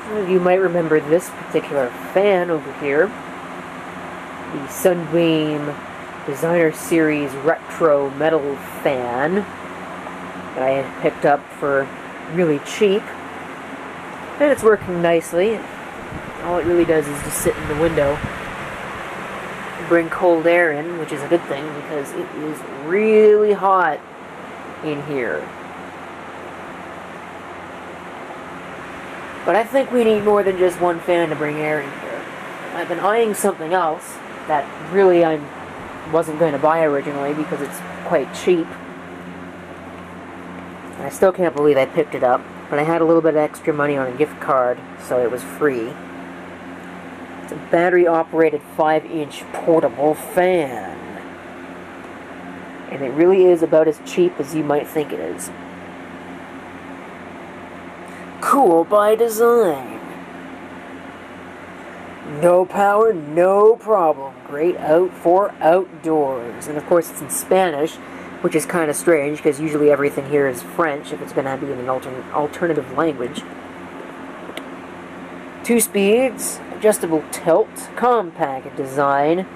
You might remember this particular fan over here, the Sunbeam Designer Series Retro Metal Fan that I had picked up for really cheap, and it's working nicely. All it really does is just sit in the window and bring cold air in, which is a good thing because it is really hot in here. But I think we need more than just one fan to bring air in here. I've been eyeing something else that really I wasn't going to buy originally because it's quite cheap. And I still can't believe I picked it up, but I had a little bit of extra money on a gift card, so it was free. It's a battery-operated 5-inch portable fan. And it really is about as cheap as you might think it is. Cool by design. No power, no problem. Great out for outdoors. And of course it's in Spanish, which is kind of strange because usually everything here is French if it's going to be in an alternative language. 2 speeds, adjustable tilt, compact design.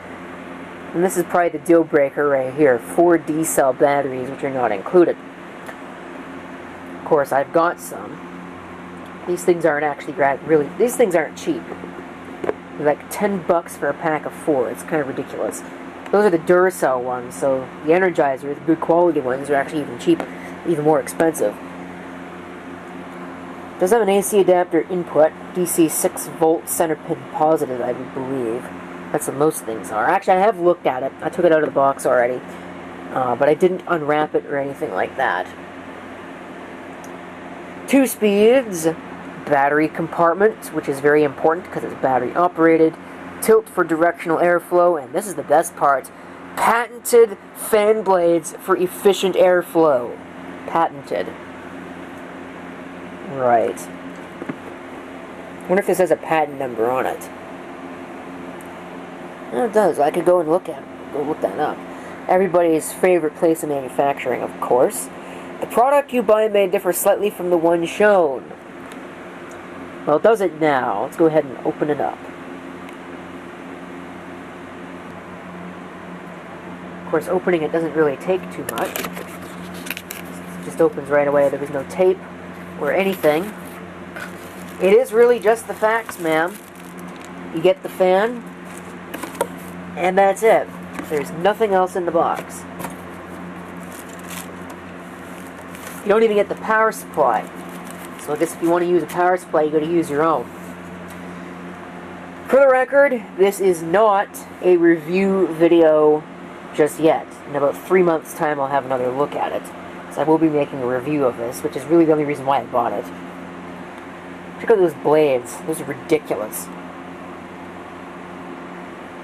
And this is probably the deal breaker right here. 4 D-cell batteries, which are not included. Of course, I've got some. These things aren't actually these things aren't cheap. They're like 10 bucks for a pack of 4. It's kind of ridiculous. Those are the Duracell ones, so the Energizer, the good quality ones, are actually even cheap, even more expensive. It does have an AC adapter input, DC 6-volt center pin positive, I believe. That's what most things are. Actually, I have looked at it. I took it out of the box already, but I didn't unwrap it or anything like that. 2 speeds. Battery compartment, which is very important because it's battery operated, tilt for directional airflow, and this is the best part, patented fan blades for efficient airflow. Patented. Right. I wonder if this has a patent number on it. Oh, it does. I could go and look that up. Everybody's favorite place of manufacturing, of course. The product you buy may differ slightly from the one shown. Well, it does it now. Let's go ahead and open it up. Of course, opening it doesn't really take too much. It just opens right away. There was no tape or anything. It is really just the facts, ma'am. You get the fan, and that's it. There's nothing else in the box. You don't even get the power supply. So I guess if you want to use a power supply, you got to use your own. For the record, this is not a review video just yet. In about 3 months' time, I'll have another look at it. So I will be making a review of this, which is really the only reason why I bought it. Check out those blades. Those are ridiculous.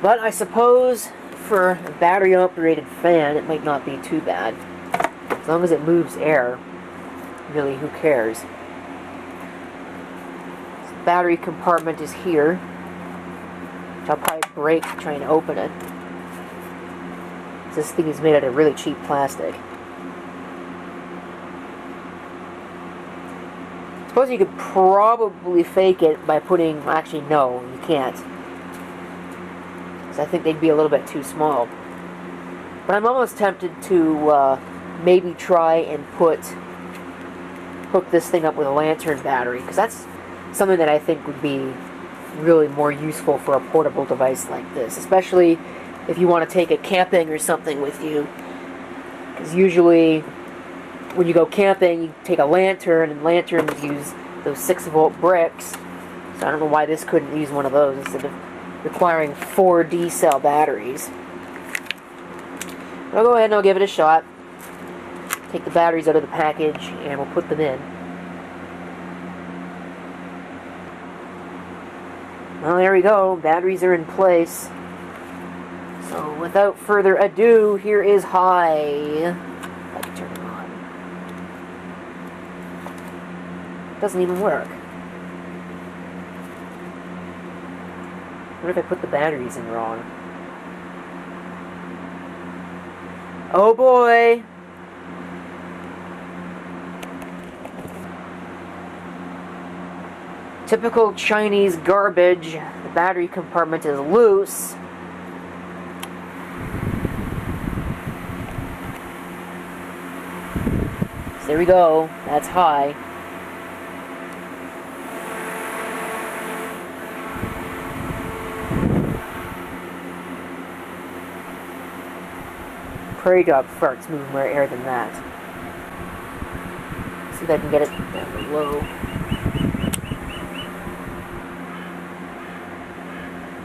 But I suppose for a battery-operated fan, it might not be too bad. As long as it moves air, really, who cares? Battery compartment is here, which I'll probably break trying to open it. This thing is made out of really cheap plastic. I suppose you could probably fake it by putting... Actually, no, you can't. Because I think they'd be a little bit too small. But I'm almost tempted to maybe try and hook this thing up with a lantern battery, because that's something that I think would be really more useful for a portable device like this, especially if you want to take it camping or something with you, because usually when you go camping you take a lantern, and lanterns use those 6-volt bricks, so I don't know why this couldn't use one of those instead of requiring 4 D-cell batteries. I'll go ahead and I'll give it a shot. Take the batteries out of the package and we'll put them in. Well, there we go. Batteries are in place. So, without further ado, here is high. If I can turn it on. It doesn't even work. What if I put the batteries in wrong? Oh boy! Typical Chinese garbage. The battery compartment is loose. So there we go. That's high. Prairie dog farts moving more air than that. See if I can get it down low.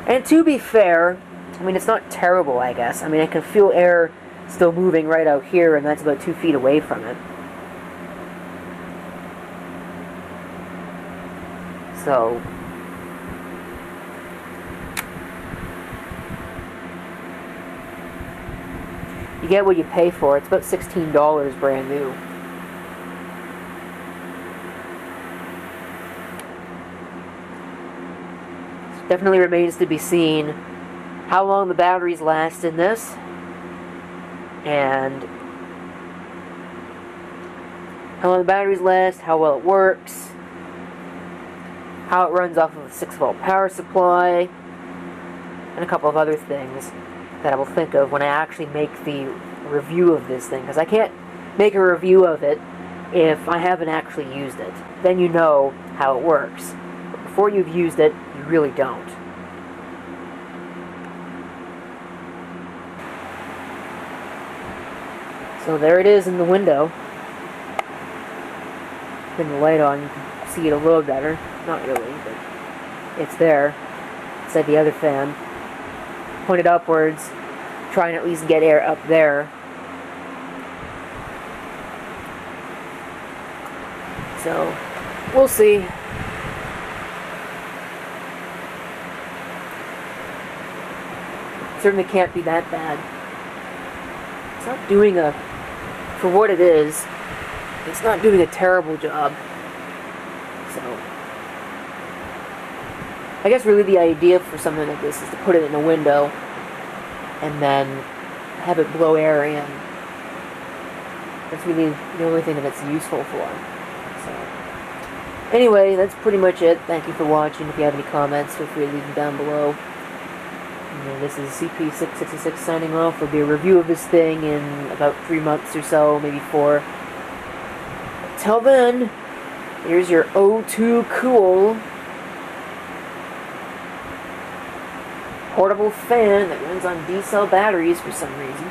And to be fair, I mean, it's not terrible, I guess. I mean, I can feel air still moving right out here, and that's about 2 feet away from it. So, you get what you pay for. It's about $16 brand new. Definitely remains to be seen how long the batteries last in this, and how long the batteries last, how well it works, how it runs off of a 6-volt power supply, and a couple of other things that I will think of when I actually make the review of this thing, because I can't make a review of it if I haven't actually used it. Then you know how it works. But before you've used it, you really don't. So there it is in the window. Turn the light on, you can see it a little better. Not really, but it's there. Inside the other fan. Pointed upwards. Try and at least get air up there. So, we'll see. Certainly can't be that bad. It's not doing for what it is, it's not doing a terrible job. So, I guess really the idea for something like this is to put it in a window and then have it blow air in. That's really the only thing that it's useful for. So, anyway, that's pretty much it. Thank you for watching. If you have any comments, feel free to leave them down below. And this is CP666 signing off. There'll be a review of this thing in about 3 months or so, maybe 4. Till then, here's your O2Cool portable fan that runs on D-cell batteries for some reason.